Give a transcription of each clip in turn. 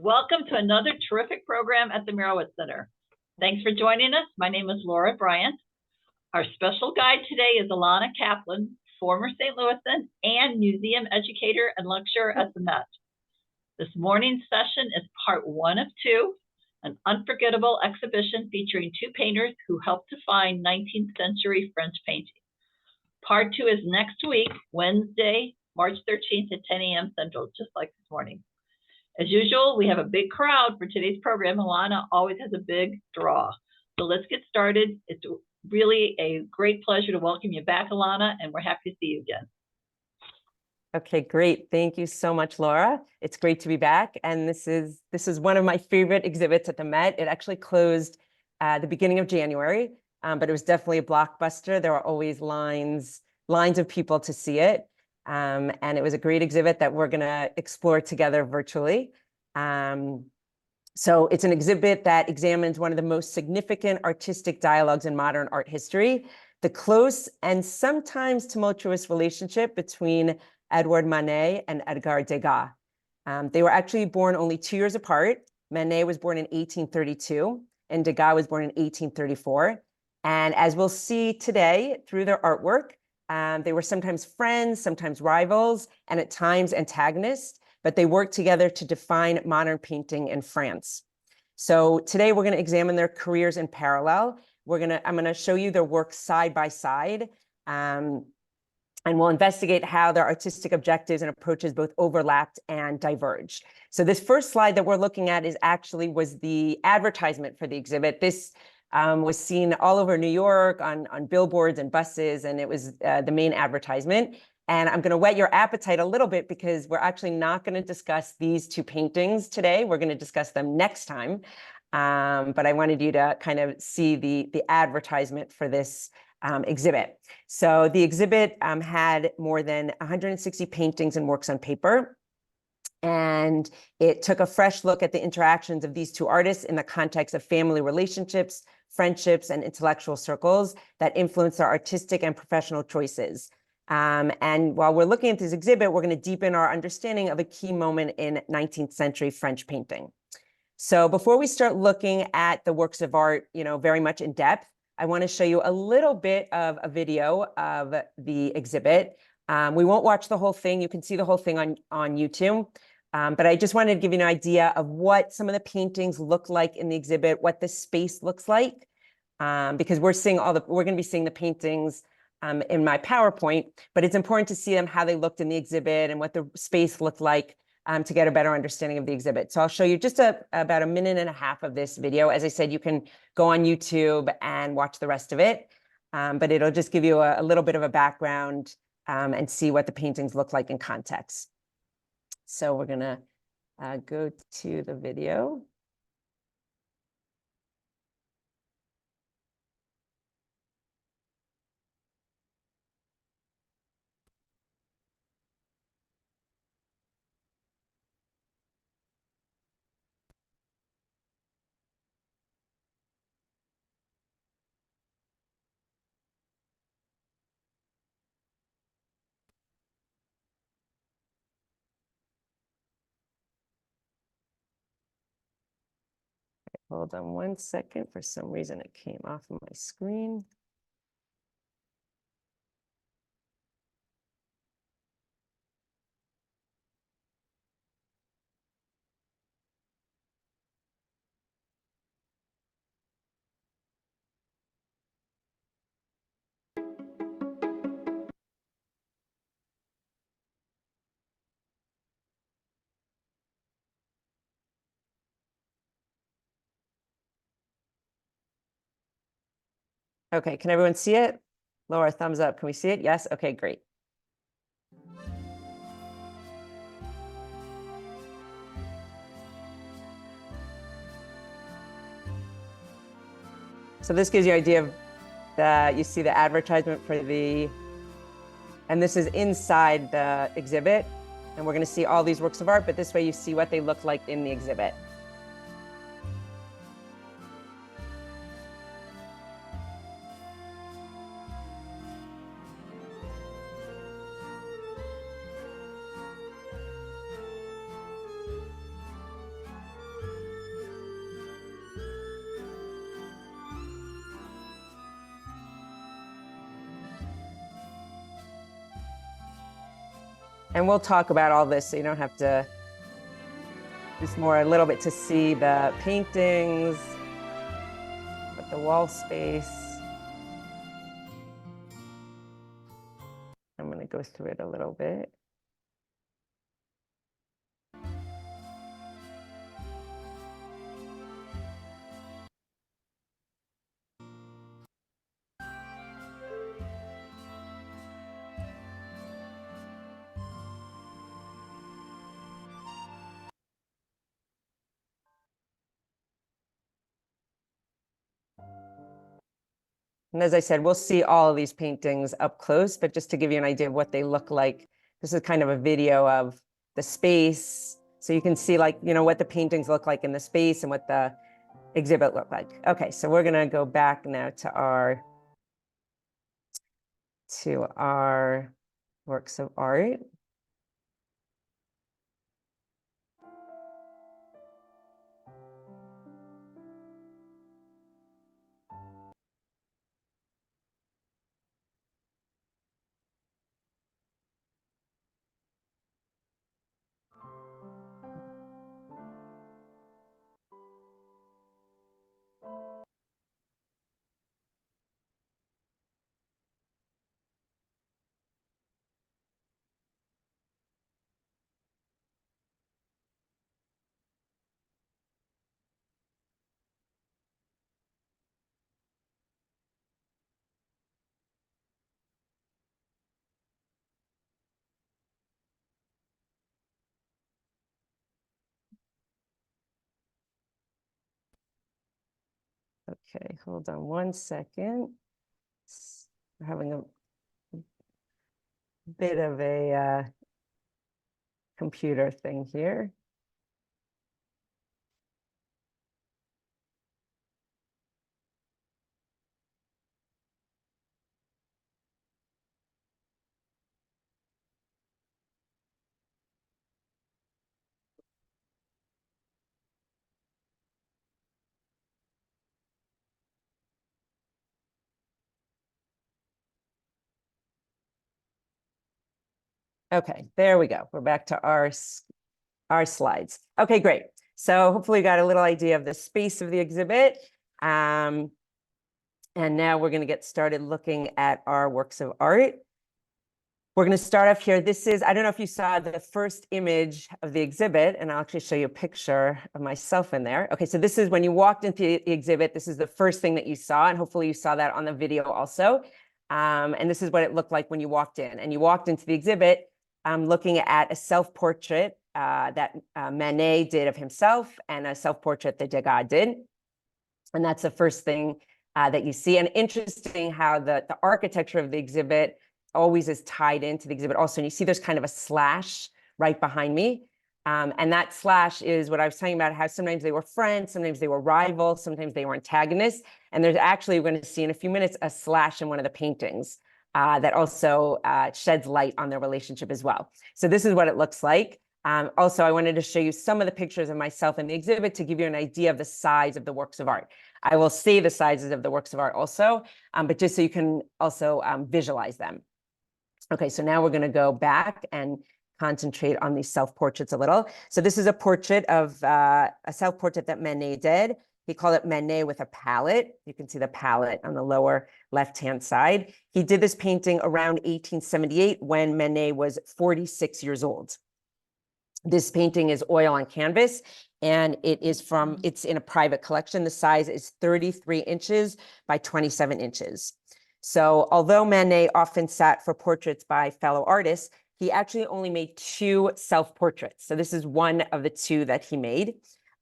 Welcome to another terrific program at the Merowitz Center. Thanks for joining us. My name is Laura Bryant. Our special guide today is Elana Kaplan, former St. Louisan and museum educator and lecturer at the Met. This morning's session is part 1 of 2, an unforgettable exhibition featuring 2 painters who helped define 19th century French painting. Part 2 is next week, Wednesday, March 13th at 10 a.m. Central, just like this morning. As usual, we have a big crowd for today's program. Elana always has a big draw. So let's get started. It's really a great pleasure to welcome you back, Elana, and we're happy to see you again. Okay, great. Thank you so much, Laura. It's great to be back. And this is one of my favorite exhibits at the Met. It actually closed the beginning of January, but it was definitely a blockbuster. There were always lines of people to see it. And it was a great exhibit that we're going to explore together virtually. So it's an exhibit that examines one of the most significant artistic dialogues in modern art history, the close and sometimes tumultuous relationship between Edouard Manet and Edgar Degas. They were actually born only 2 years apart. Manet was born in 1832 and Degas was born in 1834. And as we'll see today through their artwork, they were sometimes friends, sometimes rivals, and at times antagonists, but they worked together to define modern painting in France. So today we're going to examine their careers in parallel. I'm going to show you their work side by side, and we'll investigate how their artistic objectives and approaches both overlapped and diverged. So this first slide that we're looking at was the advertisement for the exhibit. This was seen all over New York on billboards and buses, and it was the main advertisement. And I'm going to whet your appetite a little bit because we're actually not going to discuss these 2 paintings today. We're going to discuss them next time. But I wanted you to kind of see the advertisement for this exhibit. So the exhibit had more than 160 paintings and works on paper. And it took a fresh look at the interactions of these 2 artists in the context of family relationships, friendships, and intellectual circles that influence their artistic and professional choices. And while we're looking at this exhibit, we're going to deepen our understanding of a key moment in 19th century French painting. So before we start looking at the works of art, very much in depth, I want to show you a little bit of a video of the exhibit. We won't watch the whole thing. You can see the whole thing on YouTube. But I just wanted to give you an idea of what some of the paintings look like in the exhibit, what the space looks like, because we're going to be seeing the paintings in my PowerPoint, but it's important to see them, how they looked in the exhibit and what the space looked like to get a better understanding of the exhibit. So I'll show you just about a minute and a half of this video. As I said, you can go on YouTube and watch the rest of it, but it'll just give you a little bit of a background and see what the paintings look like in context. So we're going to go to the video. Hold on 1 second. For some reason, it came off of my screen. Okay, can everyone see it? Laura, thumbs up. Can we see it? Yes? Okay, great. So this gives you an idea of you see the advertisement for and this is inside the exhibit. And we're going to see all these works of art, but this way you see what they look like in the exhibit. And we'll talk about all this so you don't have to, just more a little bit to see the paintings, but the wall space. I'm going to go through it a little bit. And as I said, we'll see all of these paintings up close, but just to give you an idea of what they look like, this is kind of a video of the space. So you can see like, what the paintings look like in the space and what the exhibit looked like. Okay, so we're gonna go back now to our works of art. Okay, hold on one second. We're having a bit of a computer thing here. Okay, there we go. We're back to our slides. Okay, great. So hopefully you got a little idea of the space of the exhibit. And now we're going to get started looking at our works of art. We're going to start off here. This is, I don't know if you saw the first image of the exhibit, and I'll actually show you a picture of myself in there. Okay, so this is when you walked into the exhibit, this is the first thing that you saw, and hopefully you saw that on the video also. And this is what it looked like when you walked in. And you walked into the exhibit looking at a self-portrait that Manet did of himself and a self-portrait that Degas did. And that's the first thing that you see. And interesting how the architecture of the exhibit always is tied into the exhibit also. And you see there's kind of a slash right behind me. And that slash is what I was talking about, how sometimes they were friends, sometimes they were rivals, sometimes they were antagonists. And there's actually, we're going to see in a few minutes, a slash in one of the paintings that also sheds light on their relationship as well. So this is what it looks like. Also, I wanted to show you some of the pictures of myself in the exhibit to give you an idea of the size of the works of art. I will say the sizes of the works of art also, but just so you can also visualize them. Okay, so now we're going to go back and concentrate on these self-portraits a little. So this is a portrait of a self-portrait that Manet did. He called it Manet with a palette. You can see the palette on the lower left-hand side. He did this painting around 1878 when Manet was 46 years old. This painting is oil on canvas, and it's in a private collection. The size is 33 inches by 27 inches. So although Manet often sat for portraits by fellow artists, he actually only made 2 self-portraits. So this is one of the 2 that he made.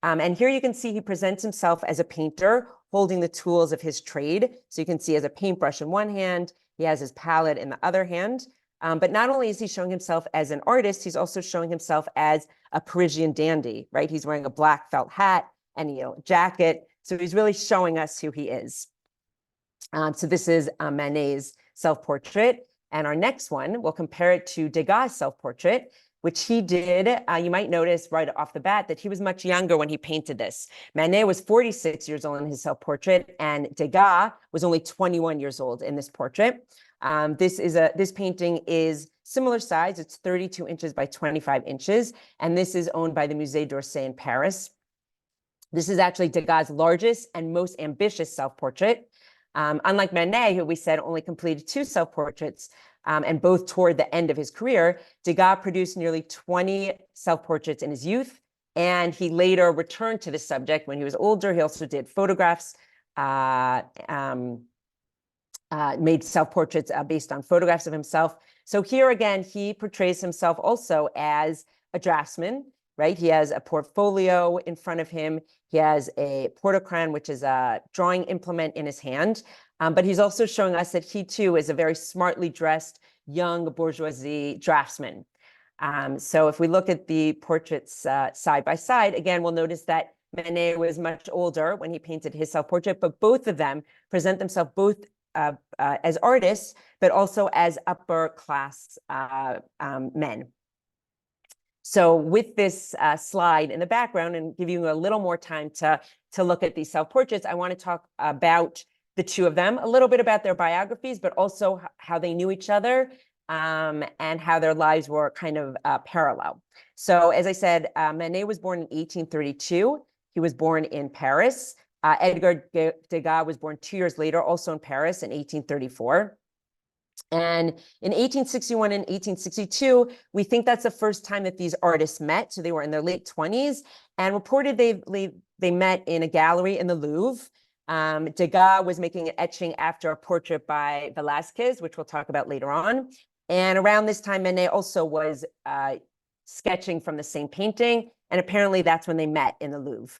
And here you can see he presents himself as a painter holding the tools of his trade. So you can see he has a paintbrush in one hand, he has his palette in the other hand. But not only is he showing himself as an artist, he's also showing himself as a Parisian dandy, right? He's wearing a black felt hat and a jacket. So he's really showing us who he is. So this is Manet's self-portrait. And our next one, we'll compare it to Degas' self-portrait, which he did. You might notice right off the bat that he was much younger when he painted this. Manet was 46 years old in his self-portrait, and Degas was only 21 years old in this portrait. This painting is similar size. It's 32 inches by 25 inches, and this is owned by the Musée d'Orsay in Paris. This is actually Degas' largest and most ambitious self-portrait. Unlike Manet, who we said only completed 2 self-portraits, and both toward the end of his career, Degas produced nearly 20 self-portraits in his youth, and he later returned to the subject when he was older. He also did photographs, made self-portraits based on photographs of himself. So here again, he portrays himself also as a draftsman, right? He has a portfolio in front of him. He has a portocran, which is a drawing implement in his hand. But he's also showing us that he too is a very smartly dressed young bourgeoisie draftsman. So if we look at the portraits side by side, again, we'll notice that Manet was much older when he painted his self-portrait, but both of them present themselves both as artists, but also as upper class men. So with this slide in the background and give you a little more time to look at these self-portraits, I want to talk about the two of them, a little bit about their biographies, but also how they knew each other and how their lives were kind of parallel. So as I said, Manet was born in 1832. He was born in Paris. Edgar Degas was born 2 years later, also in Paris in 1834. And in 1861 and 1862, we think that's the first time that these artists met. So they were in their late 20s and reported they met in a gallery in the Louvre. Degas was making an etching after a portrait by Velázquez, which we'll talk about later on. And around this time, Manet also was sketching from the same painting. And apparently that's when they met in the Louvre.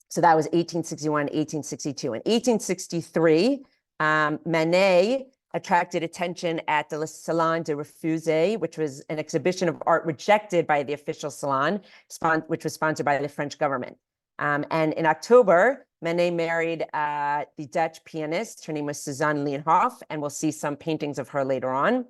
So that was 1861, 1862. In 1863, Manet attracted attention at the Salon de Refusé, which was an exhibition of art rejected by the official salon, which was sponsored by the French government. And in October, Manet married the Dutch pianist. Her name was Suzanne Leenhoff, and we'll see some paintings of her later on.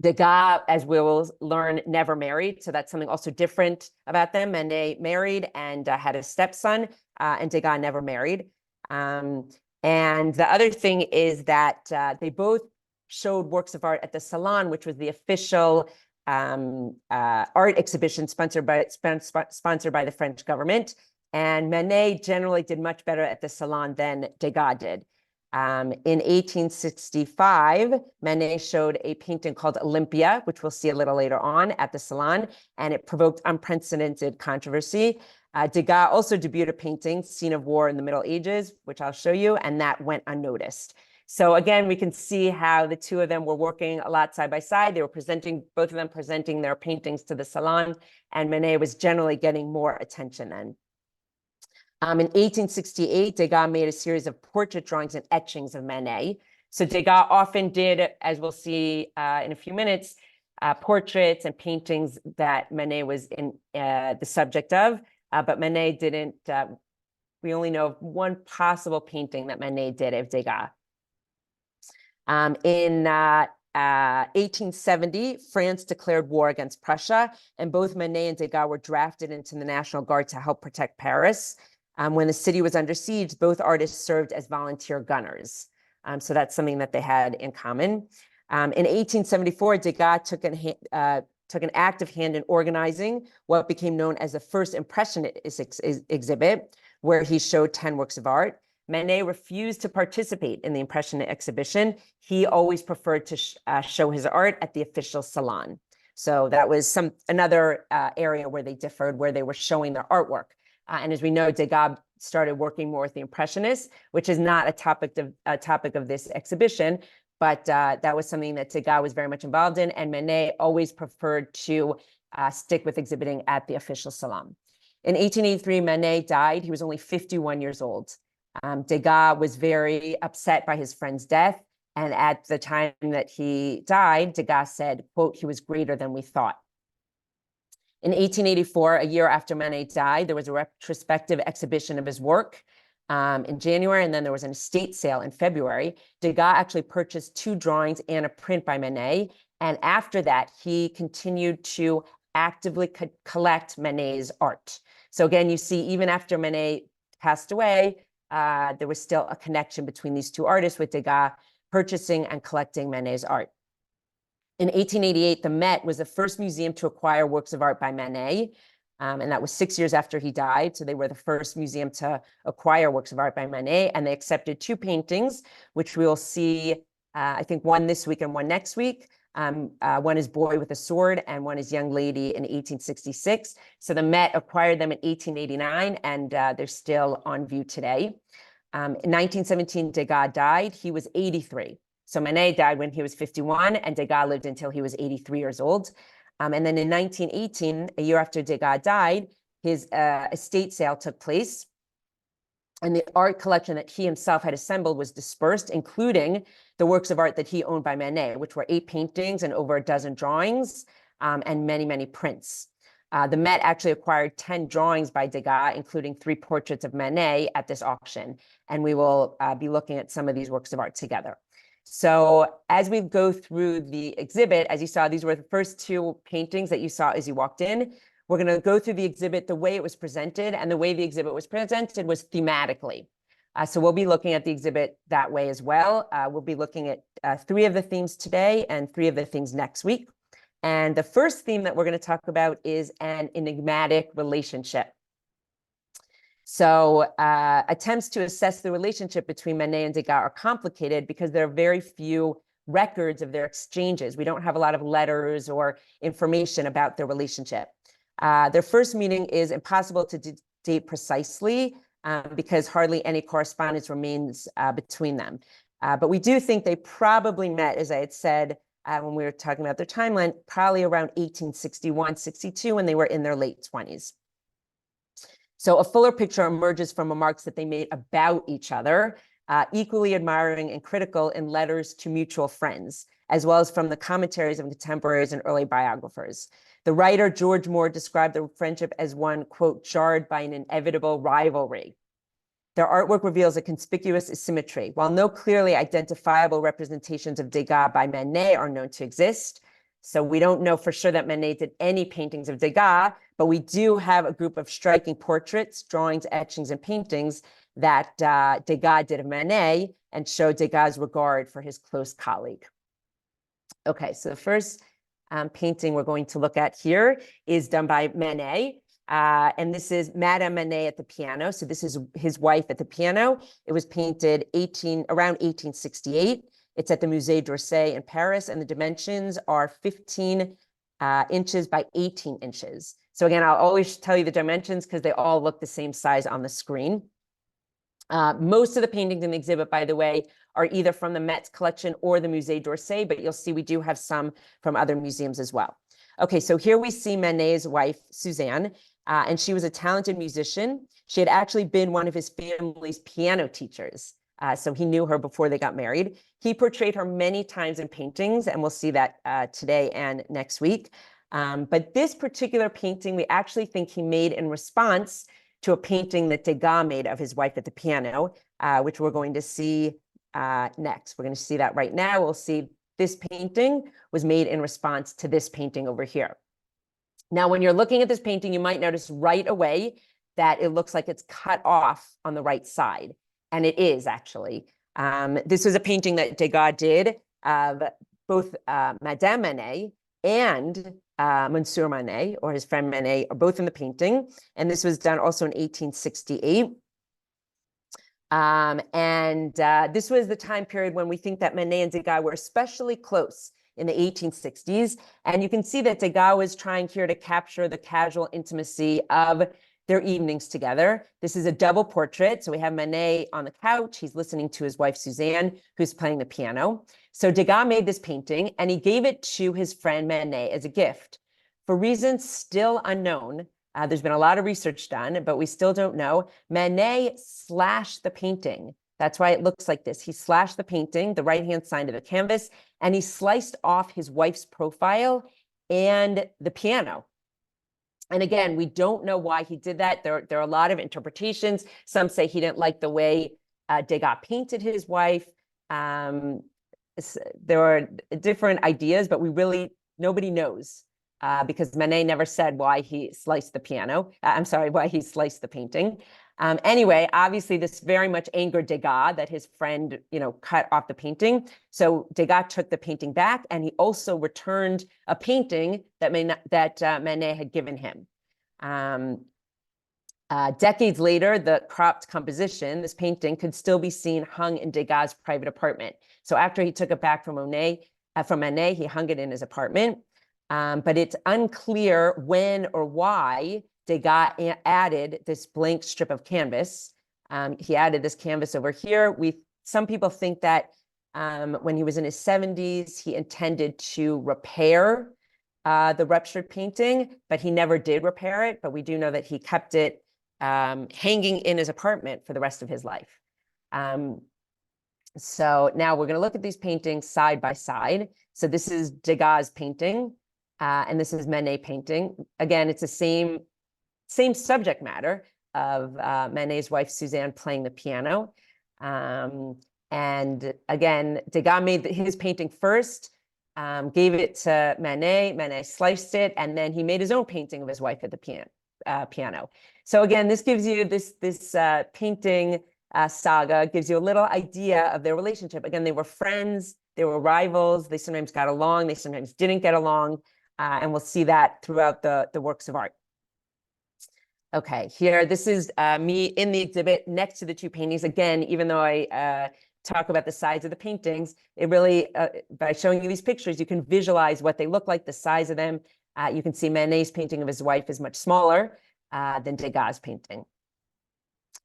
Degas, as we will learn, never married. So that's something also different about them. Manet married and had a stepson, and Degas never married. And the other thing is that they both showed works of art at the Salon, which was the official art exhibition sponsored by the French government. And Manet generally did much better at the Salon than Degas did. In 1865, Manet showed a painting called Olympia, which we'll see a little later on at the Salon, and it provoked unprecedented controversy. Degas also debuted a painting, Scene of War in the Middle Ages, which I'll show you, and that went unnoticed. So again, we can see how the two of them were working a lot side by side. They were both of them presenting their paintings to the Salon, and Manet was generally getting more attention then. In 1868, Degas made a series of portrait drawings and etchings of Manet. So Degas often did, as we'll see in a few minutes, portraits and paintings that Manet was in the subject of, but Manet didn't. We only know of one possible painting that Manet did of Degas. In 1870, France declared war against Prussia, and both Manet and Degas were drafted into the National Guard to help protect Paris. When the city was under siege, both artists served as volunteer gunners. So that's something that they had in common. In 1874, Degas took an active hand in organizing what became known as the first Impressionist exhibit, where he showed 10 works of art. Manet refused to participate in the Impressionist exhibition. He always preferred to show his art at the official salon. So that was another area where they differed, where they were showing their artwork. And as we know, Degas started working more with the Impressionists, which is not a topic of this exhibition, but that was something that Degas was very much involved in, and Manet always preferred to stick with exhibiting at the official salon. In 1883, Manet died. He was only 51 years old. Degas was very upset by his friend's death, and at the time that he died, Degas said, quote, "He was greater than we thought." In 1884, a year after Manet died, there was a retrospective exhibition of his work in January, and then there was an estate sale in February. Degas actually purchased 2 drawings and a print by Manet, and after that, he continued to actively collect Manet's art. So again, you see, even after Manet passed away, there was still a connection between these two artists, with Degas purchasing and collecting Manet's art. In 1888, the Met was the first museum to acquire works of art by Manet, and that was 6 years after he died. So they were the first museum to acquire works of art by Manet, and they accepted 2 paintings, which we will see, I think one this week and one next week. One is Boy with a Sword, and one is Young Lady in 1866. So the Met acquired them in 1889, and they're still on view today. In 1917, Degas died. He was 83. So Manet died when he was 51, and Degas lived until he was 83 years old. And then in 1918, a year after Degas died, his estate sale took place. And the art collection that he himself had assembled was dispersed, including the works of art that he owned by Manet, which were 8 paintings and over a dozen drawings, and many, many prints. The Met actually acquired 10 drawings by Degas, including 3 portraits of Manet at this auction. And we will be looking at some of these works of art together. So as we go through the exhibit, as you saw, these were the first 2 paintings that you saw as you walked in. We're going to go through the exhibit the way it was presented, and the way the exhibit was presented was thematically. So we'll be looking at the exhibit that way as well. We'll be looking at 3 of the themes today and 3 of the themes next week. And the first theme that we're going to talk about is an enigmatic relationship. So attempts to assess the relationship between Manet and Degas are complicated because there are very few records of their exchanges. We don't have a lot of letters or information about their relationship. Their first meeting is impossible to date precisely because hardly any correspondence remains between them. But we do think they probably met, as I had said, when we were talking about their timeline, probably around 1861, 62, when they were in their late 20s. So a fuller picture emerges from remarks that they made about each other, equally admiring and critical in letters to mutual friends, as well as from the commentaries of contemporaries and early biographers. The writer George Moore described their friendship as one, quote, jarred by an inevitable rivalry. Their artwork reveals a conspicuous asymmetry. While no clearly identifiable representations of Degas by Manet are known to exist, so we don't know for sure that Manet did any paintings of Degas, but we do have a group of striking portraits, drawings, etchings, and paintings that Degas did of Manet and show Degas' regard for his close colleague. Okay, so the first painting we're going to look at here is done by Manet. And this is Madame Manet at the piano. So this is his wife at the piano. It was painted around 1868. It's at the Musée d'Orsay in Paris, and the dimensions are 15 inches by 18 inches. So again, I'll always tell you the dimensions because they all look the same size on the screen. Most of the paintings in the exhibit, by the way, are either from the Met's collection or the Musée d'Orsay, but you'll see we do have some from other museums as well. Okay, so here we see Manet's wife, Suzanne, and she was a talented musician. She had actually been one of his family's piano teachers. So he knew her before they got married. He portrayed her many times in paintings, and we'll see that today and next week. But this particular painting, we actually think he made in response to a painting that Degas made of his wife at the piano, which we're going to see next. We're going to see that right now. We'll see this painting was made in response to this painting over here. Now, when you're looking at this painting, you might notice right away that it looks like it's cut off on the right side. And it is actually. This was a painting that Degas did of both Madame Manet and Monsieur Manet, or his friend Manet, are both in the painting. And this was done also in 1868. This was the time period when we think that Manet and Degas were especially close in the 1860s. And you can see that Degas was trying here to capture the casual intimacy of their evenings together. This is a double portrait. So we have Manet on the couch. He's listening to his wife, Suzanne, who's playing the piano. So Degas made this painting and he gave it to his friend Manet as a gift. For reasons still unknown, there's been a lot of research done, but we still don't know. Manet slashed the painting. That's why it looks like this. He slashed the painting, the right-hand side of the canvas, and he sliced off his wife's profile and the piano. And again, we don't know why he did that. There are a lot of interpretations. Some say he didn't like the way Degas painted his wife. There are different ideas, but nobody knows because Manet never said why he sliced the piano. Why he sliced the painting. Anyway, obviously, this very much angered Degas that his friend, cut off the painting. So Degas took the painting back, and he also returned a painting that Manet had given him. Decades later, the cropped composition, this painting, could still be seen hung in Degas' private apartment. So after he took it back from Manet, he hung it in his apartment. But it's unclear when or why Degas added this blank strip of canvas. He added this canvas over here. Some people think that when he was in his 70s, he intended to repair the ruptured painting, but he never did repair it. But we do know that he kept it hanging in his apartment for the rest of his life. So now we're going to look at these paintings side by side. So this is Degas' painting, and this is Manet painting. Again, it's the same subject matter of Manet's wife, Suzanne, playing the piano. And again, Degas made his painting first, gave it to Manet. Manet sliced it, and then he made his own painting of his wife at the piano. So again, this gives you this painting saga, gives you a little idea of their relationship. Again, they were friends, they were rivals, they sometimes got along, they sometimes didn't get along, and we'll see that throughout the works of art. Okay, here, this is me in the exhibit next to the two paintings. Again, even though I talk about the size of the paintings, it really, by showing you these pictures, you can visualize what they look like, the size of them. You can see Manet's painting of his wife is much smaller than Degas' painting.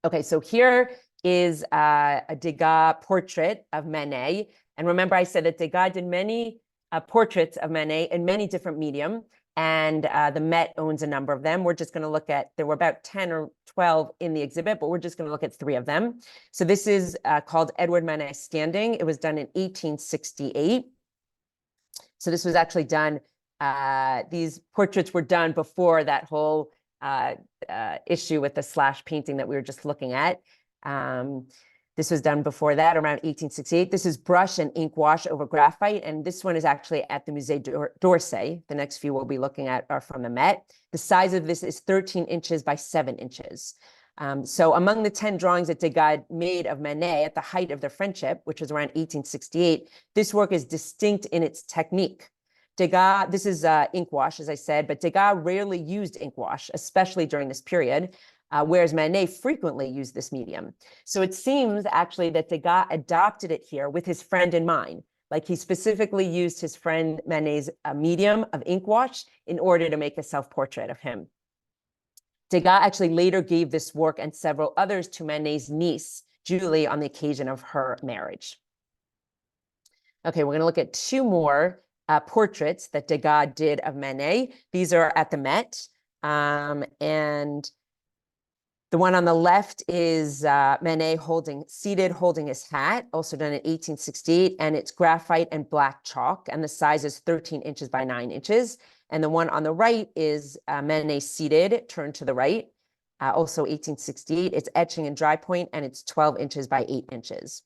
Okay, so here is a Degas portrait of Manet. And remember, I said that Degas did many portraits of Manet in many different medium, and the Met owns a number of them. We're just going to look at, there were about 10 or 12 in the exhibit, but we're just going to look at 3 of them. So this is called Edward Manet Standing. It was done in 1868. So this was actually done, these portraits were done before that whole issue with the slash painting that we were just looking at. This was done before that, around 1868. This is brush and ink wash over graphite, and this one is actually at the Musée d'Orsay. The next few we'll be looking at are from the Met. The size of this is 13 inches by 7 inches. So among the 10 drawings that Degas made of Manet at the height of their friendship, which was around 1868, this work is distinct in its technique. Degas, this is ink wash, as I said, but Degas rarely used ink wash, especially during this period, whereas Manet frequently used this medium. So it seems actually that Degas adopted it here with his friend in mind. Like he specifically used his friend Manet's medium of ink wash in order to make a self-portrait of him. Degas actually later gave this work and several others to Manet's niece, Julie, on the occasion of her marriage. Okay, we're going to look at 2 more portraits that Degas did of Manet. These are at the Met, and the one on the left is Manet seated holding his hat, also done in 1868, and it's graphite and black chalk, and the size is 13 inches by 9 inches. And the one on the right is Manet seated, turned to the right, also 1868. It's etching and dry point, and it's 12 inches by 8 inches.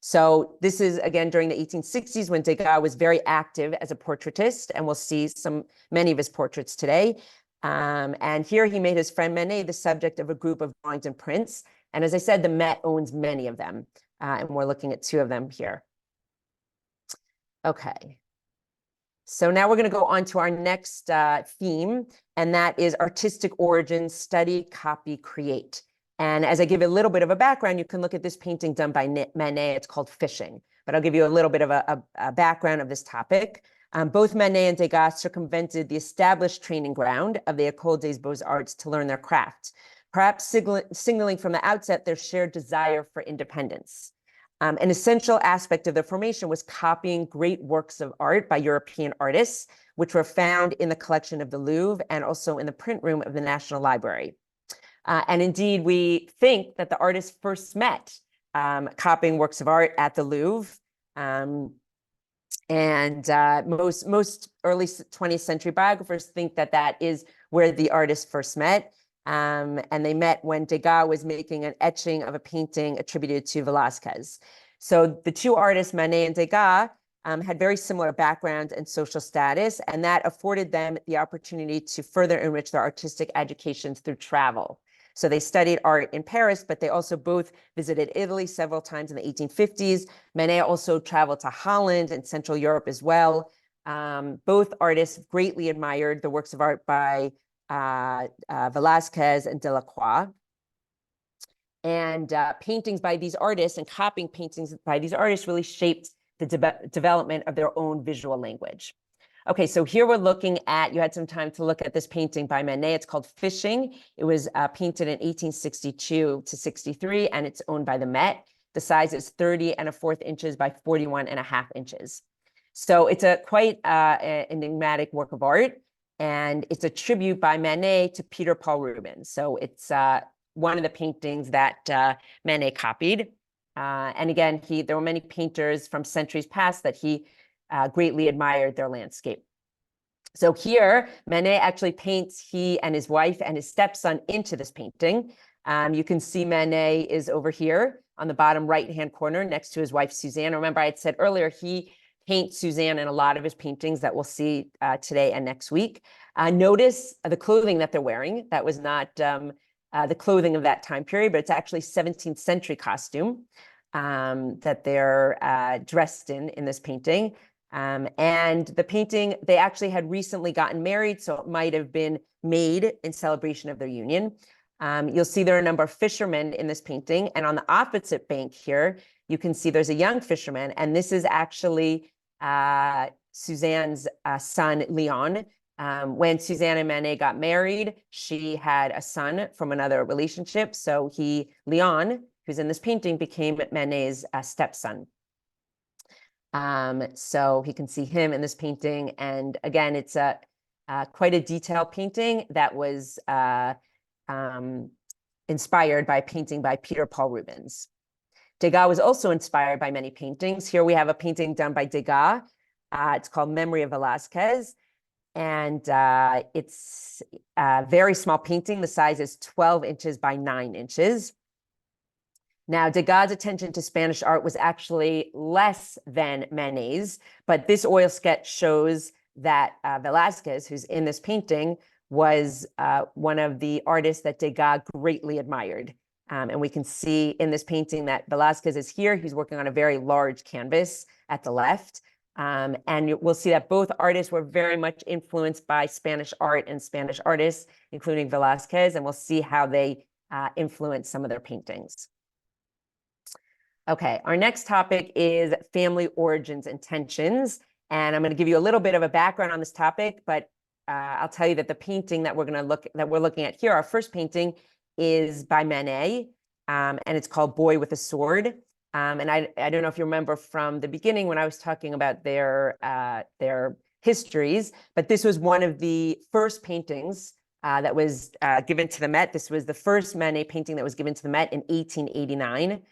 So this is, again, during the 1860s when Degas was very active as a portraitist, and we'll see many of his portraits today. And here he made his friend Manet the subject of a group of drawings and prints. And as I said, the Met owns many of them. And we're looking at 2 of them here. Okay. So now we're going to go on to our next theme, and that is artistic origins, study, copy, create. And as I give you a little bit of a background, you can look at this painting done by Manet. It's called Fishing. But I'll give you a little bit of a background of this topic. Both Manet and Degas circumvented the established training ground of the École des Beaux-Arts to learn their craft, perhaps signaling from the outset their shared desire for independence. An essential aspect of their formation was copying great works of art by European artists, which were found in the collection of the Louvre and also in the print room of the National Library. And indeed, we think that the artists first met copying works of art at the Louvre. Most early 20th century biographers think that that is where the artists first met. And they met when Degas was making an etching of a painting attributed to Velázquez. So the 2 artists, Manet and Degas, had very similar backgrounds and social status, and that afforded them the opportunity to further enrich their artistic educations through travel. So they studied art in Paris, but they also both visited Italy several times in the 1850s. Manet also traveled to Holland and Central Europe as well. Both artists greatly admired the works of art by Velázquez and Delacroix. And paintings by these artists and copying paintings by these artists really shaped the development of their own visual language. Okay, so here we're looking at, you had some time to look at this painting by Manet. It's called Fishing. It was painted in 1862 to 63, and it's owned by the Met. The size is 30¼ inches by 41½ inches. So it's a quite enigmatic work of art, and it's a tribute by Manet to Peter Paul Rubens. So it's one of the paintings that Manet copied. And again, there were many painters from centuries past that he greatly admired their landscape. So here, Manet actually paints he and his wife and his stepson into this painting. You can see Manet is over here on the bottom right-hand corner next to his wife, Suzanne. Remember, I had said earlier, he paints Suzanne in a lot of his paintings that we'll see today and next week. Notice the clothing that they're wearing. That was not the clothing of that time period, but it's actually 17th century costume that they're dressed in this painting. And the painting, they actually had recently gotten married, so it might have been made in celebration of their union. You'll see there are a number of fishermen in this painting. And on the opposite bank here, you can see there's a young fisherman. And this is actually Suzanne's son, Leon. When Suzanne and Manet got married, she had a son from another relationship. So Leon, who's in this painting, became Manet's stepson. So he can see him in this painting. And again, it's quite a detailed painting that was inspired by a painting by Peter Paul Rubens. Degas was also inspired by many paintings. Here we have a painting done by Degas. It's called Memory of Velázquez. And it's a very small painting. The size is 12 inches by 9 inches. Now, Degas' attention to Spanish art was actually less than Manet's, but this oil sketch shows that Velázquez, who's in this painting, was one of the artists that Degas greatly admired. And we can see in this painting that Velázquez is here. He's working on a very large canvas at the left. And we'll see that both artists were very much influenced by Spanish art and Spanish artists, including Velázquez, and we'll see how they influenced some of their paintings. Okay, our next topic is family origins and tensions. And I'm going to give you a little bit of a background on this topic, but I'll tell you that the painting that we're looking at here, our first painting, is by Manet, and it's called Boy with a Sword. And I don't know if you remember from the beginning when I was talking about their histories, but this was one of the first paintings that was given to the Met. This was the first Manet painting that was given to the Met in 1889.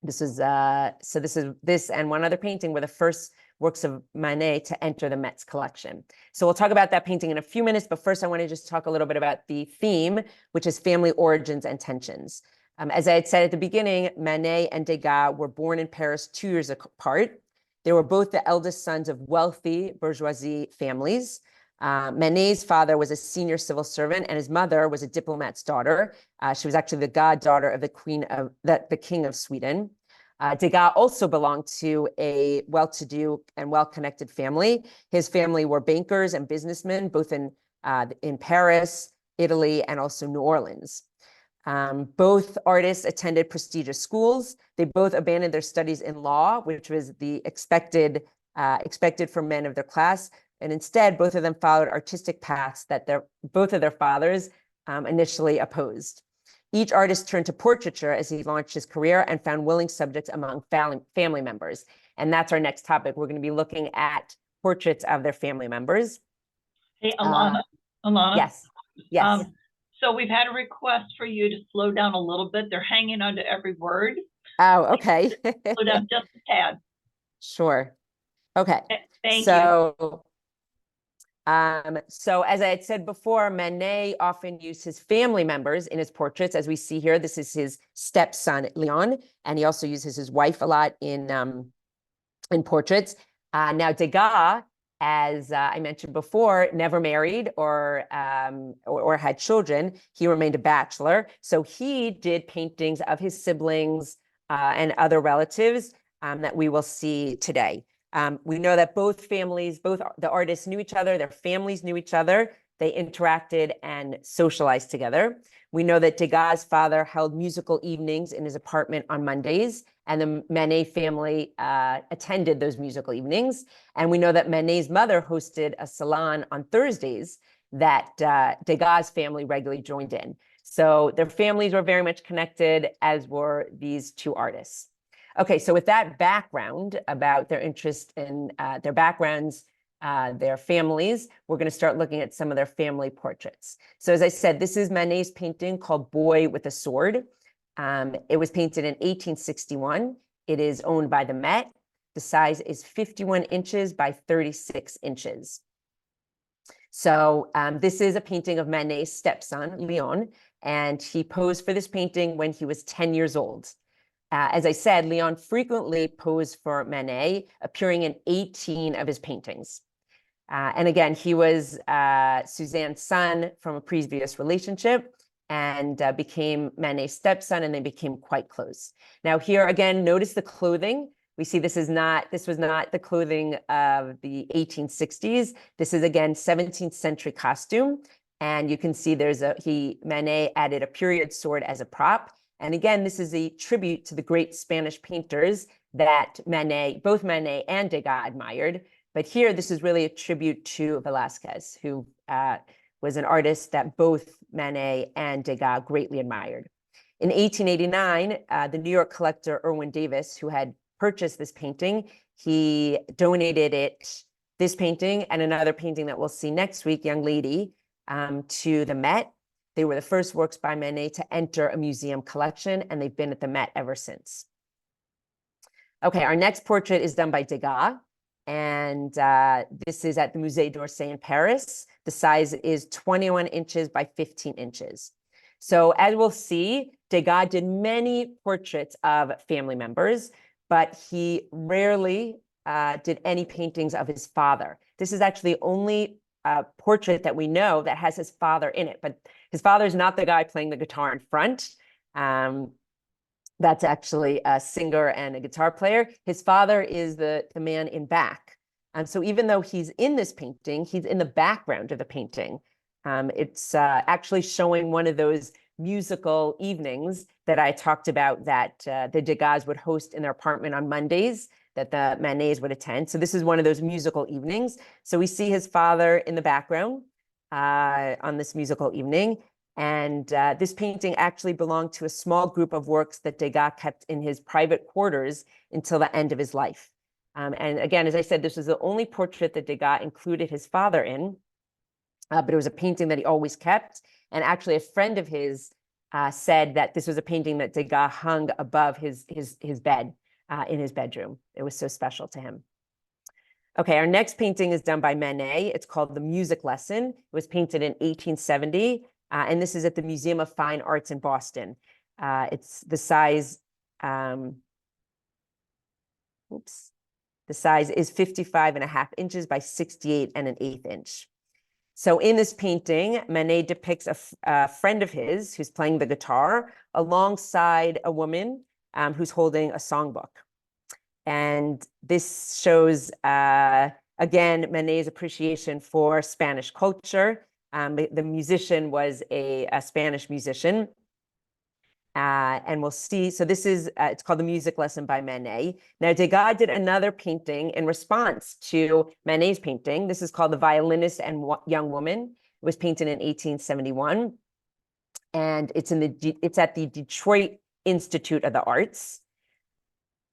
This and one other painting were the first works of Manet to enter the Met's collection. So we'll talk about that painting in a few minutes, but first I want to just talk a little bit about the theme, which is family origins and tensions. As I had said at the beginning, Manet and Degas were born in Paris 2 years apart. They were both the eldest sons of wealthy bourgeoisie families. Manet's father was a senior civil servant, and his mother was a diplomat's daughter. She was actually the goddaughter of the king of Sweden. Degas also belonged to a well-to-do and well-connected family. His family were bankers and businessmen, both in Paris, Italy, and also New Orleans. Both artists attended prestigious schools. They both abandoned their studies in law, which was the expected for men of their class. And instead, both of them followed artistic paths that both of their fathers initially opposed. Each artist turned to portraiture as he launched his career and found willing subjects among family members. And that's our next topic. We're going to be looking at portraits of their family members. Hey, Elana. Yes. So we've had a request for you to slow down a little bit. They're hanging on to every word. Oh, okay. Slow down just a tad. Sure. Okay. Thank you. So as I had said before, Manet often used his family members in his portraits. As we see here, this is his stepson, Leon, and he also uses his wife a lot in portraits. Now, Degas as I mentioned before, never married or had children. He remained a bachelor. So he did paintings of his siblings and other relatives that we will see today. We know that both the artists knew each other, their families knew each other. They interacted and socialized together. We know that Degas' father held musical evenings in his apartment on Mondays, and the Manet family attended those musical evenings. And we know that Manet's mother hosted a salon on Thursdays that Degas' family regularly joined in. So their families were very much connected, as were these two artists. Okay, so with that background about their interest in their backgrounds, their families, we're going to start looking at some of their family portraits. So as I said, this is Manet's painting called Boy with a Sword. It was painted in 1861. It is owned by the Met. The size is 51 inches by 36 inches. So this is a painting of Manet's stepson, Leon, and he posed for this painting when he was 10 years old. As I said, Leon frequently posed for Manet, appearing in 18 of his paintings. And again, he was Suzanne's son from a previous relationship and became Manet's stepson, and they became quite close. Now here again, notice the clothing. We see this was not the clothing of the 1860s. This is again 17th century costume. And you can see Manet added a period sword as a prop. And again, this is a tribute to the great Spanish painters that both Manet and Degas admired. But here, this is really a tribute to Velázquez, who was an artist that both Manet and Degas greatly admired. In 1889, the New York collector Irwin Davis, who had purchased this painting, he donated this painting and another painting that we'll see next week, Young Lady, to the Met. They were the first works by Manet to enter a museum collection, and they've been at the Met ever since. Okay, our next portrait is done by Degas, and this is at the Musée d'Orsay in Paris. The size is 21 inches by 15 inches. So as we'll see, Degas did many portraits of family members, but he rarely did any paintings of his father. This is actually the only portrait that we know that has his father in it, but his father is not the guy playing the guitar in front. That's actually a singer and a guitar player. His father is the man in back. So even though he's in this painting, he's in the background of the painting. It's actually showing one of those musical evenings that I talked about that the Degas would host in their apartment on Mondays, that the Manets would attend. So this is one of those musical evenings. So we see his father in the background on this musical evening. And this painting actually belonged to a small group of works that Degas kept in his private quarters until the end of his life. And again, as I said, this was the only portrait that Degas included his father in, but it was a painting that he always kept. And actually, a friend of his said that this was a painting that Degas hung above his bed in his bedroom. It was so special to him. Okay, our next painting is done by Manet. It's called The Music Lesson. It was painted in 1870, and this is at the Museum of Fine Arts in Boston. It's the size, the size is 55.5 inches by 68.1 inch. So in this painting, Manet depicts a friend of his who's playing the guitar alongside a woman who's holding a songbook. And this shows, again, Manet's appreciation for Spanish culture. The musician was a Spanish musician. And we'll see, so this is, it's called The Music Lesson by Manet. Now, Degas did another painting in response to Manet's painting. This is called The Violinist and Young Woman. It was painted in 1871. And it's at the Detroit Institute of the Arts.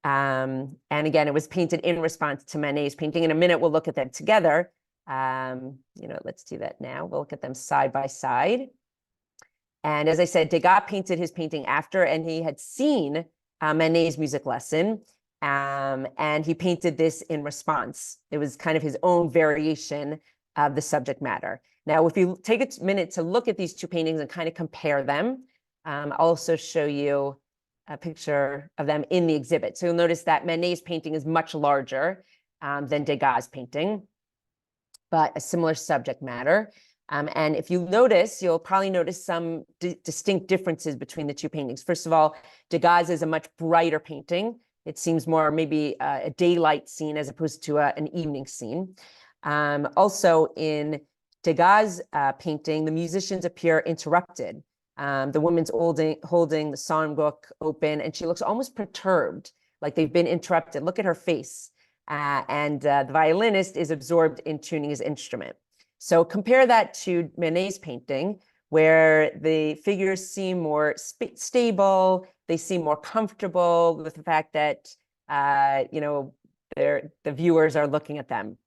And again, it was painted in response to Manet's painting. In a minute, we'll look at them together. Let's do that now. We'll look at them side by side. And as I said, Degas painted his painting after, and he had seen Manet's Music Lesson, and he painted this in response. It was kind of his own variation of the subject matter. Now, if you take a minute to look at these two paintings and kind of compare them, I'll also show you a picture of them in the exhibit. So you'll notice that Manet's painting is much larger than Degas' painting. but a similar subject matter. And if you notice, you'll probably notice some distinct differences between the two paintings. First of all, Degas is a much brighter painting. It seems more maybe a daylight scene as opposed to an evening scene. Also in Degas' painting, the musicians appear interrupted. The woman's holding the songbook open, and she looks almost perturbed, like they've been interrupted. Look at her face. And the violinist is absorbed in tuning his instrument. So compare that to Manet's painting, where the figures seem more stable. They seem more comfortable with the fact that, the viewers are looking at them.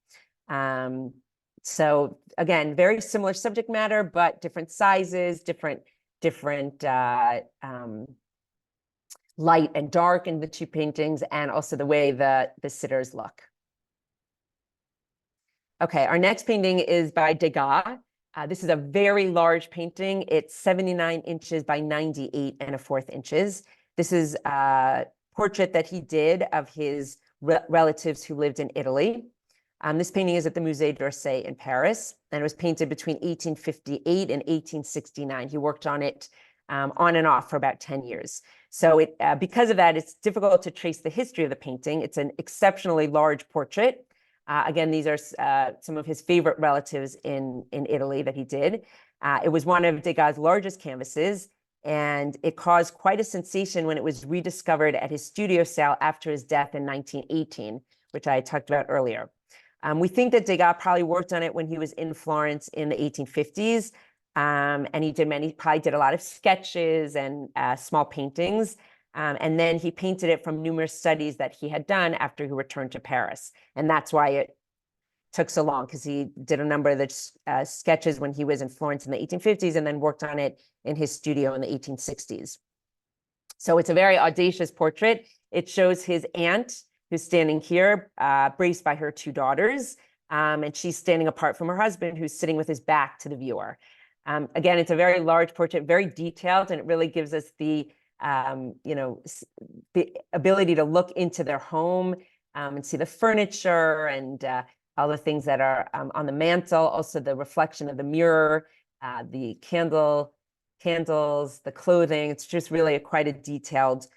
So again, very similar subject matter, but different sizes, different light and dark in the two paintings, and also the way the sitters look. Okay, our next painting is by Degas. This is a very large painting. It's 79 inches by 98 1/4 inches. This is a portrait that he did of his relatives who lived in Italy. This painting is at the Musée d'Orsay in Paris, and it was painted between 1858 and 1869. He worked on it on and off for about 10 years. So because of that, it's difficult to trace the history of the painting. It's an exceptionally large portrait. Again, these are some of his favorite relatives in Italy that he did. It was one of Degas' largest canvases, and it caused quite a sensation when it was rediscovered at his studio sale after his death in 1918, which I talked about earlier. We think that Degas probably worked on it when he was in Florence in the 1850s, and he probably did a lot of sketches and small paintings. And then he painted it from numerous studies that he had done after he returned to Paris. And that's why it took so long, because he did a number of the sketches when he was in Florence in the 1850s and then worked on it in his studio in the 1860s. So it's a very audacious portrait. It shows his aunt, who's standing here, braced by her two daughters. And she's standing apart from her husband, who's sitting with his back to the viewer. Again, it's a very large portrait, very detailed, and it really gives us the ability to look into their home and see the furniture and all the things that are on the mantle, also the reflection of the mirror, the candles, the clothing. It's just really quite a detailed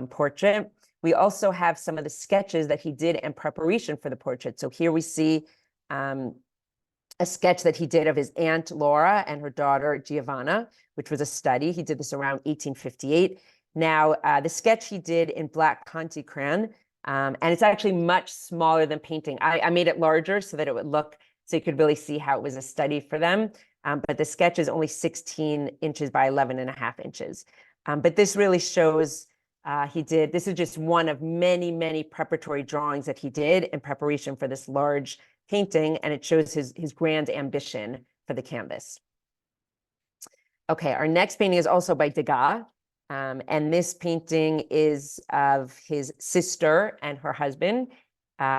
portrait. We also have some of the sketches that he did in preparation for the portrait. So here we see a sketch that he did of his aunt Laura and her daughter Giovanna, which was a study. He did this around 1858. Now, the sketch he did in black Conti crayon, and it's actually much smaller than painting. I made it larger so that it would look, so you could really see how it was a study for them. But the sketch is only 16 inches by 11 1/2 inches. But this really shows this is just one of many, many preparatory drawings that he did in preparation for this large painting, and it shows his grand ambition for the canvas. Okay, our next painting is also by Degas. And this painting is of his sister and her husband.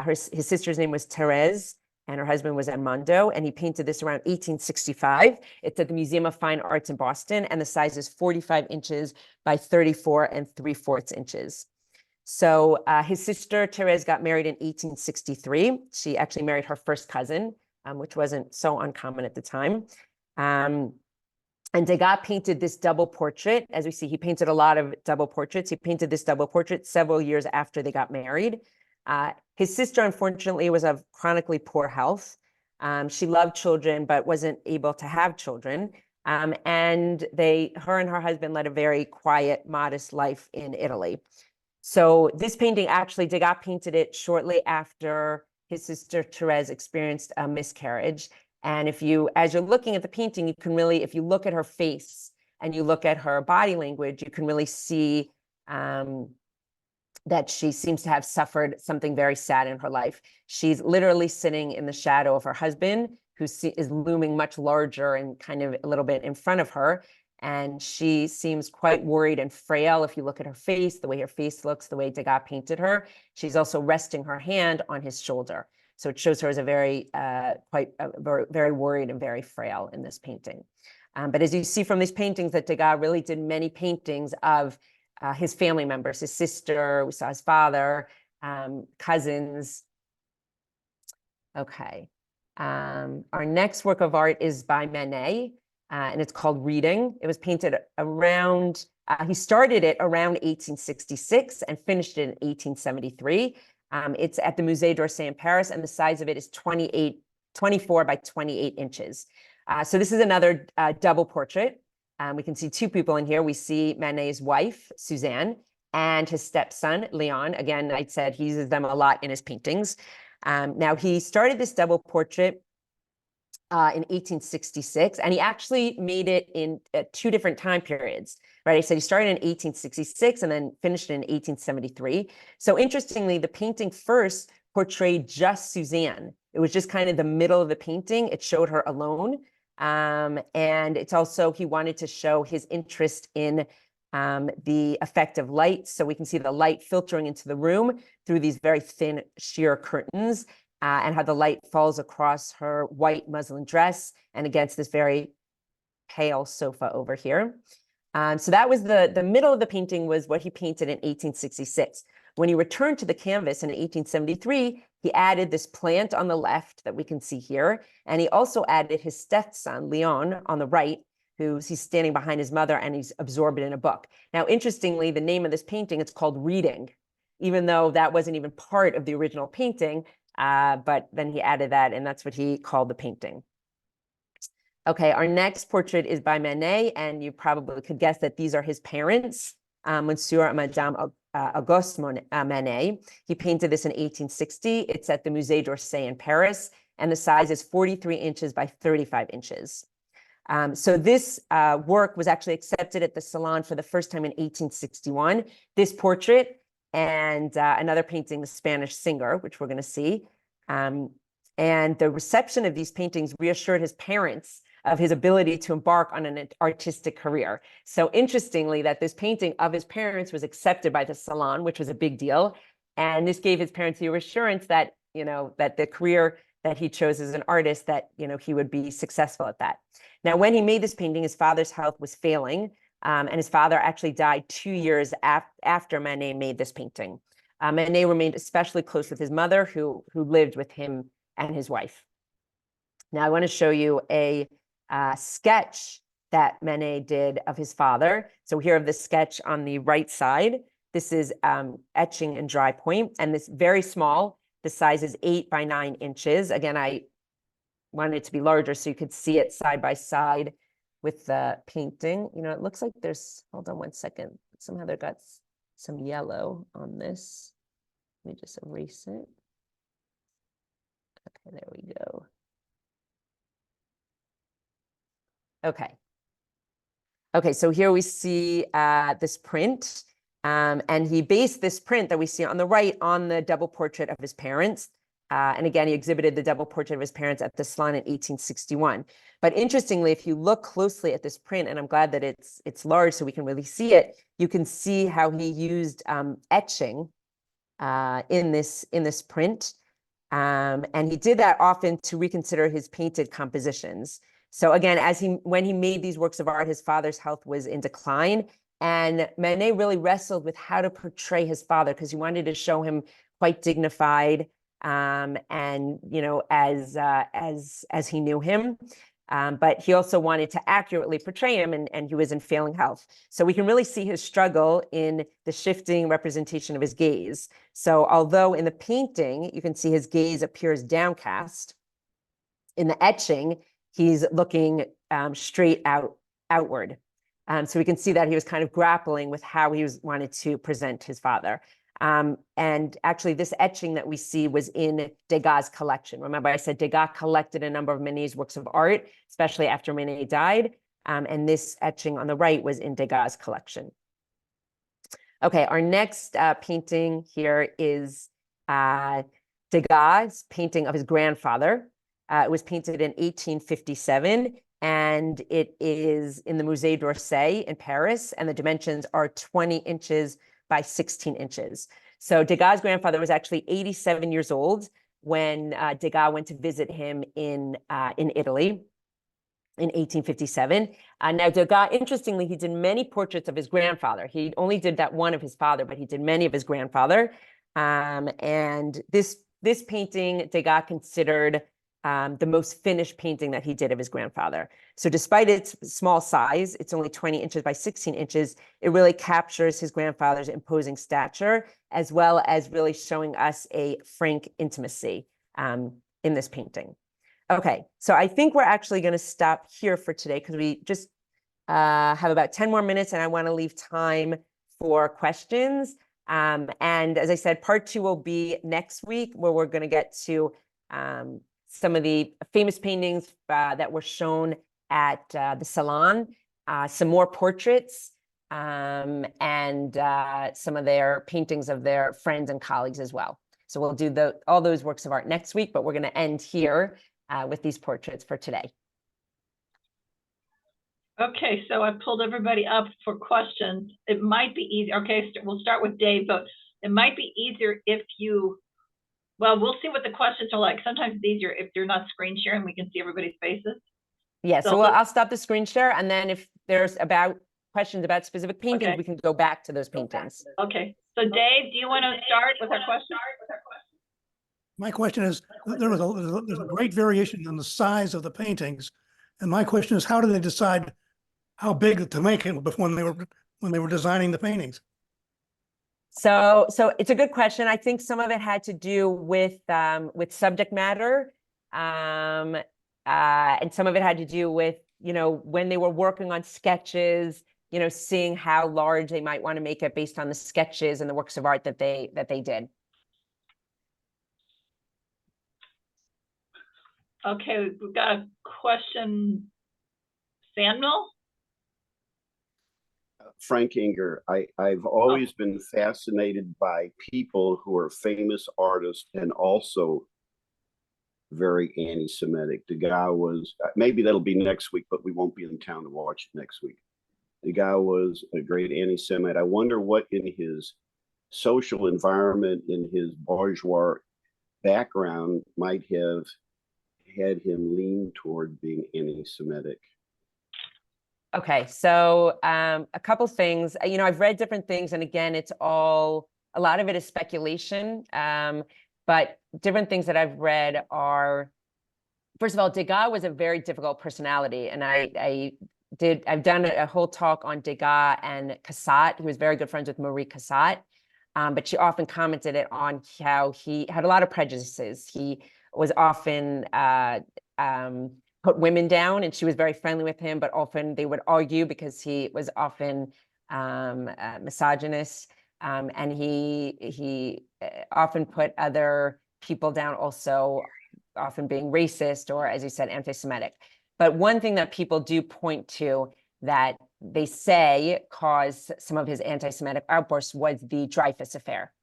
His sister's name was Therese, and her husband was Armando, and he painted this around 1865. It's at the Museum of Fine Arts in Boston, and the size is 45 inches by 34 3/4 inches. So his sister, Therese, got married in 1863. She actually married her first cousin, which wasn't so uncommon at the time. And Degas painted this double portrait. As we see, he painted a lot of double portraits. He painted this double portrait several years after they got married. His sister, unfortunately, was of chronically poor health. She loved children, but wasn't able to have children. And her and her husband led a very quiet, modest life in Italy. So this painting, actually, Degas painted it shortly after his sister Therese experienced a miscarriage. And as you're looking at the painting, you can really, if you look at her face and you look at her body language, you can really see that she seems to have suffered something very sad in her life. She's literally sitting in the shadow of her husband, who is looming much larger and kind of a little bit in front of her. And she seems quite worried and frail. If you look at her face, the way her face looks, the way Degas painted her, she's also resting her hand on his shoulder. So it shows her as a very worried and very frail in this painting. But as you see from these paintings, that Degas really did many paintings of his family members, his sister, we saw his father, cousins. Okay. Our next work of art is by Manet, and it's called Reading. It was painted around, he started it around 1866 and finished it in 1873. It's at the Musée d'Orsay in Paris, and the size of it is 24 by 28 inches. So this is another double portrait. We can see two people in here. We see Manet's wife, Suzanne, and his stepson, Leon. Again, I said he uses them a lot in his paintings. Now, he started this double portrait in 1866, and he actually made it in two different time periods, right? I said he started in 1866 and then finished it in 1873. So interestingly, the painting first portrayed just Suzanne. It was just kind of the middle of the painting. It showed her alone. And it's also, he wanted to show his interest in the effect of light. So we can see the light filtering into the room through these very thin sheer curtains, and how the light falls across her white muslin dress and against this very pale sofa over here. So that was the middle of the painting, was what he painted in 1866. When he returned to the canvas in 1873, he added this plant on the left that we can see here. And he also added his stepson, Leon, on the right, he's standing behind his mother and he's absorbed in a book. Now, interestingly, the name of this painting, it's called Reading, even though that wasn't even part of the original painting. But then he added that, and that's what he called the painting. Okay, our next portrait is by Manet, and you probably could guess that these are his parents, Monsieur and Madame Auguste Manet. He painted this in 1860. It's at the Musée d'Orsay in Paris, and the size is 43 inches by 35 inches. So this work was actually accepted at the Salon for the first time in 1861. This portrait and another painting, The Spanish Singer, which we're going to see. And the reception of these paintings reassured his parents of his ability to embark on an artistic career. So interestingly, that this painting of his parents was accepted by the Salon, which was a big deal. And this gave his parents the assurance that, that the career that he chose as an artist, that, he would be successful at that. Now, when he made this painting, his father's health was failing. And his father actually died 2 years after Manet made this painting. Manet remained especially close with his mother, who lived with him and his wife. Now, I want to show you a sketch that Manet did of his father. So here of the sketch on the right side. This is etching in dry point, and this very small. The size is 8 by 9 inches. Again, I wanted it to be larger so you could see it side by side with the painting. It looks like there's, hold on one second. Somehow they got some yellow on this. Let me just erase it. Okay, there we go. Okay, so here we see this print. And he based this print that we see on the right on the double portrait of his parents. And again, he exhibited the double portrait of his parents at the Salon in 1861. But interestingly, if you look closely at this print, and I'm glad that it's large so we can really see it, you can see how he used etching in this print. And he did that often to reconsider his painted compositions. So again, when he made these works of art, his father's health was in decline. And Manet really wrestled with how to portray his father, because he wanted to show him quite dignified, and as he knew him, but he also wanted to accurately portray him, and he was in failing health. So we can really see his struggle in the shifting representation of his gaze. So although in the painting you can see his gaze appears downcast, in the etching he's looking straight outward. So we can see that he was kind of grappling with how he wanted to present his father. And actually, this etching that we see was in Degas' collection. Remember, I said Degas collected a number of Manet's works of art, especially after Manet died. And this etching on the right was in Degas' collection. Okay, our next painting here is Degas' painting of his grandfather. It was painted in 1857. And it is in the Musée d'Orsay in Paris, and the dimensions are 20 inches by 16 inches. So Degas' grandfather was actually 87 years old when Degas went to visit him in Italy in 1857. Now, Degas, interestingly, he did many portraits of his grandfather. He only did that one of his father, but he did many of his grandfather. And this painting, Degas considered the most finished painting that he did of his grandfather. So despite its small size, it's only 20 inches by 16 inches, it really captures his grandfather's imposing stature, as well as really showing us a frank intimacy in this painting. Okay, so I think we're actually going to stop here for today because we just have about 10 more minutes and I want to leave time for questions. And as I said, part 2 will be next week, where we're going to get to some of the famous paintings that were shown at the Salon, some more portraits, and some of their paintings of their friends and colleagues as well. So we'll do all those works of art next week, but we're going to end here with these portraits for today. Okay, so I pulled everybody up for questions. It might be easy. Okay, we'll start with Dave, but it might be easier if you, well, we'll see what the questions are like. Sometimes it's easier if you're not screen sharing, we can see everybody's faces. Yeah, so I'll stop the screen share, and then if there's questions about specific paintings, we can go back to those paintings. Okay, so Dave, do you want to start with our question? My question is, there's a great variation in the size of the paintings. And my question is, how do they decide how big to make it when they were designing the paintings? So it's a good question. I think some of it had to do with subject matter, and some of it had to do with, when they were working on sketches, seeing how large they might want to make it based on the sketches and the works of art that they did. Okay, we've got a question. Samuel? Frank Inger, I've always been fascinated by people who are famous artists and also very anti-Semitic. Degas was, maybe that'll be next week, but we won't be in town to watch it next week. Degas was a great anti-Semite. I wonder what in his social environment, in his bourgeois background, might have had him lean toward being anti-Semitic. Okay, so a couple things. I've read different things, and again, a lot of it is speculation. But different things that I've read are, first of all, Degas was a very difficult personality, and I've done a whole talk on Degas and Cassatt. He was very good friends with Marie Cassatt, but she often commented on how he had a lot of prejudices. He was often put women down, and she was very friendly with him, but often they would argue because he was often misogynist, and he often put other people down, also often being racist or, as you said, anti-Semitic. But one thing that people do point to that they say caused some of his anti-Semitic outbursts was the Dreyfus affair.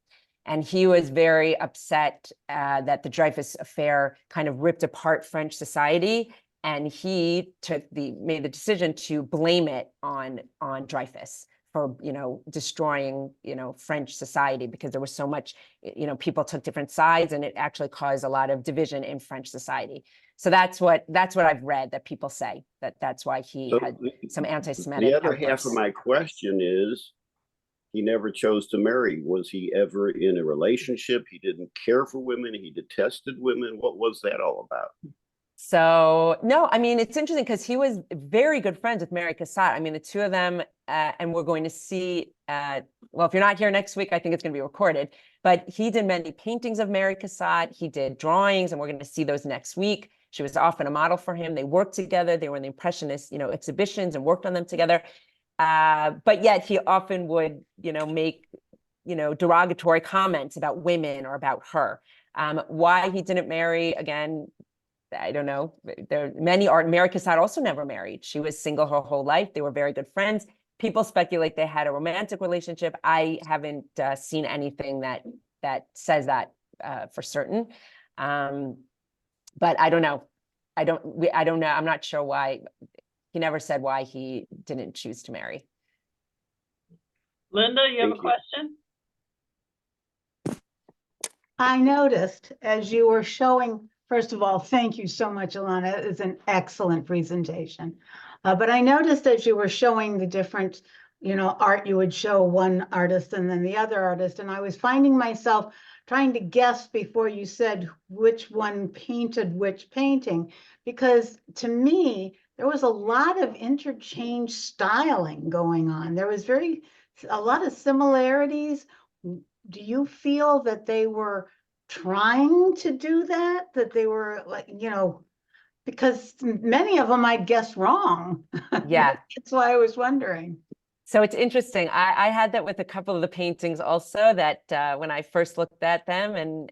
And he was very upset that the Dreyfus affair kind of ripped apart French society. And he made the decision to blame it on Dreyfus for, destroying, French society, because there was so much, people took different sides, and it actually caused a lot of division in French society. So that's what I've read, that people say that's why he had some anti-Semitic. The other half of my question is, he never chose to marry. Was he ever in a relationship? He didn't care for women. He detested women. What was that all about? So, no, I mean, it's interesting because he was very good friends with Marie Cassatt. I mean, the two of them, and we're going to see, well, if you're not here next week, I think it's going to be recorded, but he did many paintings of Marie Cassatt. He did drawings, and we're going to see those next week. She was often a model for him. They worked together. They were in the Impressionist, exhibitions and worked on them together. But yet he often would, make, derogatory comments about women or about her. Why he didn't marry, again, I don't know. There are many Marie Cassatt also never married. She was single her whole life. They were very good friends. People speculate they had a romantic relationship. I haven't seen anything that says that for certain. But I don't know. I don't know. I'm not sure why. He never said why he didn't choose to marry. Linda, you have a question? I noticed as you were showing, first of all, thank you so much, Elana. It was an excellent presentation. But I noticed as you were showing the different, art, you would show one artist and then the other artist. And I was finding myself trying to guess before you said which one painted which painting, because to me, there was a lot of interchange styling going on. There was a lot of similarities. Do you feel that they were trying to do that? That they were like, because many of them I guessed wrong. Yeah. That's why I was wondering. So it's interesting. I had that with a couple of the paintings also, that when I first looked at them and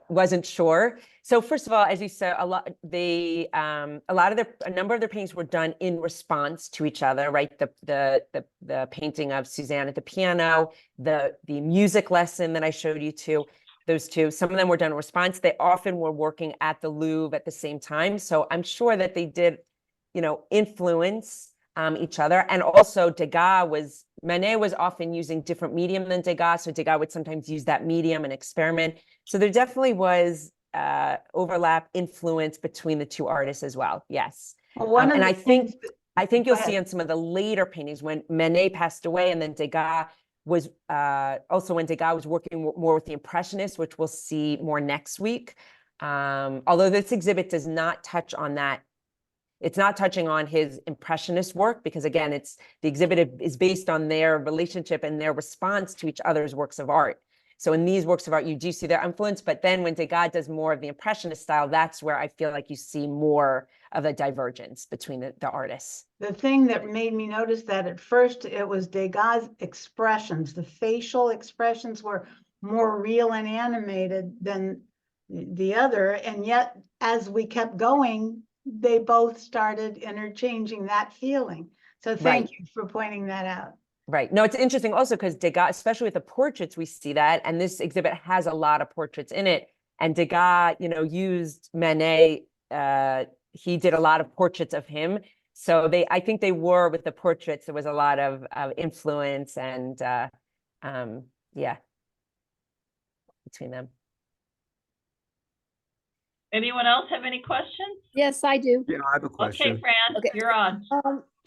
wasn't sure. So first of all, as you said, a number of their paintings were done in response to each other, right? The painting of Suzanne at the piano, the music lesson that I showed you those two, some of them were done in response. They often were working at the Louvre at the same time. So I'm sure that they did, influence each other. And also Manet was often using different medium than Degas. So Degas would sometimes use that medium and experiment. So there definitely was overlap, influence between the two artists as well. Yes. Well, I think you'll Go see ahead. on some of the later paintings when Manet passed away, and then Degas was also when Degas was working more with the Impressionists, which we'll see more next week. Although this exhibit does not touch on that. It's not touching on his Impressionist work because, again, the exhibit is based on their relationship and their response to each other's works of art. So in these works of art, you do see their influence, but then when Degas does more of the Impressionist style, that's where I feel like you see more of a divergence between the artists. The thing that made me notice that at first it was Degas' expressions. The facial expressions were more real and animated than the other. And yet, as we kept going, they both started interchanging that feeling. So thank you for pointing that out. Right. No, it's interesting also because Degas, especially with the portraits, we see that. And this exhibit has a lot of portraits in it. And Degas, used Manet. He did a lot of portraits of him. So I think they were, with the portraits, there was a lot of influence and between them. Anyone else have any questions? Yes, I do. Yeah, I have a question. Okay, Fran, Okay. you're on.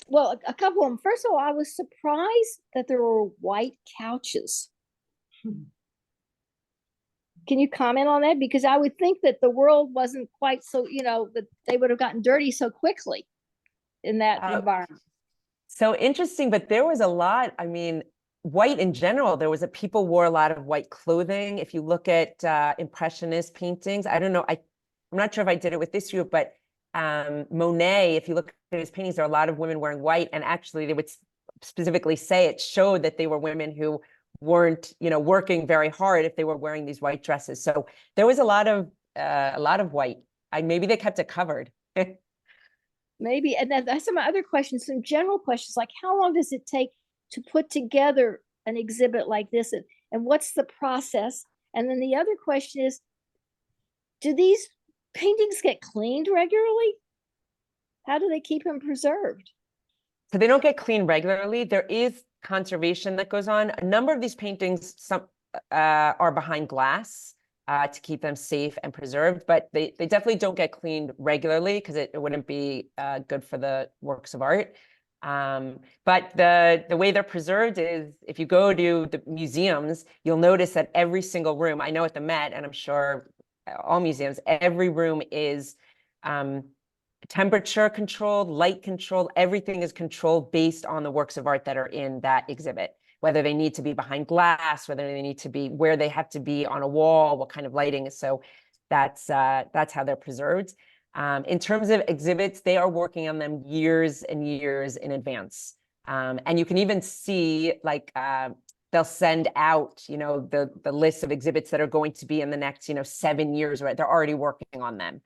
Well, a couple of them. First of all, I was surprised that there were white couches. Can you comment on that? Because I would think that the world wasn't quite so, that they would have gotten dirty so quickly in that environment. So interesting, but there was a lot. I mean, white in general, people wore a lot of white clothing. If you look at Impressionist paintings, I don't know, I'm not sure if I did it with this group, but Monet, if you look at his paintings, there are a lot of women wearing white. And actually they would specifically say it showed that they were women who weren't, working very hard if they were wearing these white dresses. So there was a lot of white. Maybe they kept it covered. Maybe. And then that's some other questions, some general questions, like how long does it take to put together an exhibit like this? And what's the process? And then the other question is, do these paintings get cleaned regularly? How do they keep them preserved? So they don't get cleaned regularly. There is conservation that goes on. A number of these paintings, some are behind glass to keep them safe and preserved, but they definitely don't get cleaned regularly because it wouldn't be good for the works of art. But the way they're preserved is, if you go to the museums, you'll notice that every single room, I know at the Met, and I'm sure all museums, every room is temperature controlled, light controlled, everything is controlled based on the works of art that are in that exhibit, whether they need to be behind glass, whether they need to be where they have to be on a wall, what kind of lighting. So that's how they're preserved. In terms of exhibits, they are working on them years and years in advance. And you can even see, like, they'll send out, the list of exhibits that are going to be in the next, 7 years, right? They're already working on them.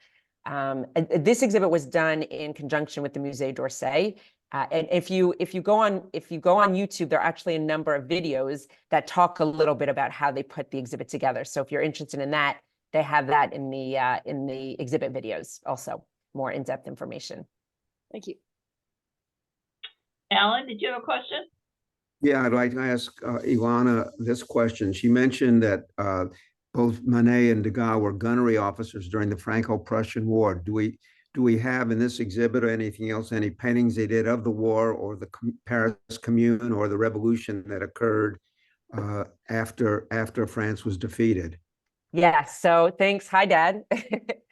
This exhibit was done in conjunction with the Musée d'Orsay. And if you go on YouTube, there are actually a number of videos that talk a little bit about how they put the exhibit together. So if you're interested in that, they have that in the exhibit videos also, more in-depth information. Thank you. Alan, did you have a question? Yeah, I'd like to ask Elana this question. She mentioned that both Manet and Degas were gunnery officers during the Franco-Prussian War. Do we have in this exhibit or anything else, any paintings they did of the war or the Paris Commune or the revolution that occurred after France was defeated? Yeah, so thanks. Hi, Dad.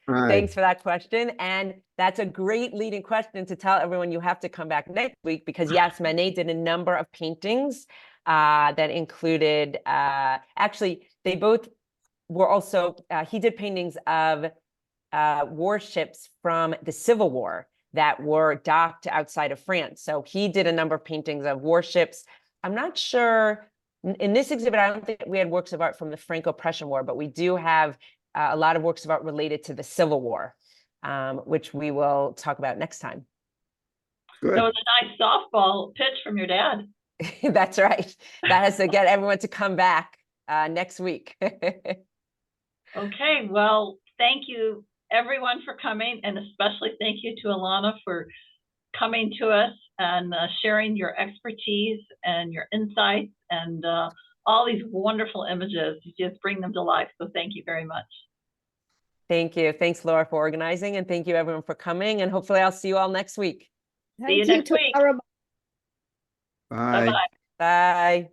Hi. Thanks for that question. And that's a great leading question to tell everyone you have to come back next week because yes, Manet did a number of paintings that included, actually, they both were also, he did paintings of warships from the Civil War that were docked outside of France. So he did a number of paintings of warships. I'm not sure, in this exhibit, I don't think we had works of art from the Franco-Prussian War, but we do have a lot of works of art related to the Civil War, which we will talk about next time. Good. That was a nice softball pitch from your dad. That's right. That has to get everyone to come back next week. Okay, well, thank you everyone for coming, and especially thank you to Elana for coming to us and sharing your expertise and your insights and all these wonderful images. You just bring them to life. So thank you very much. Thank you. Thanks, Laura, for organizing, and thank you everyone for coming. And hopefully I'll see you all next week. See you next week. Tara. Bye. Bye-bye. Bye.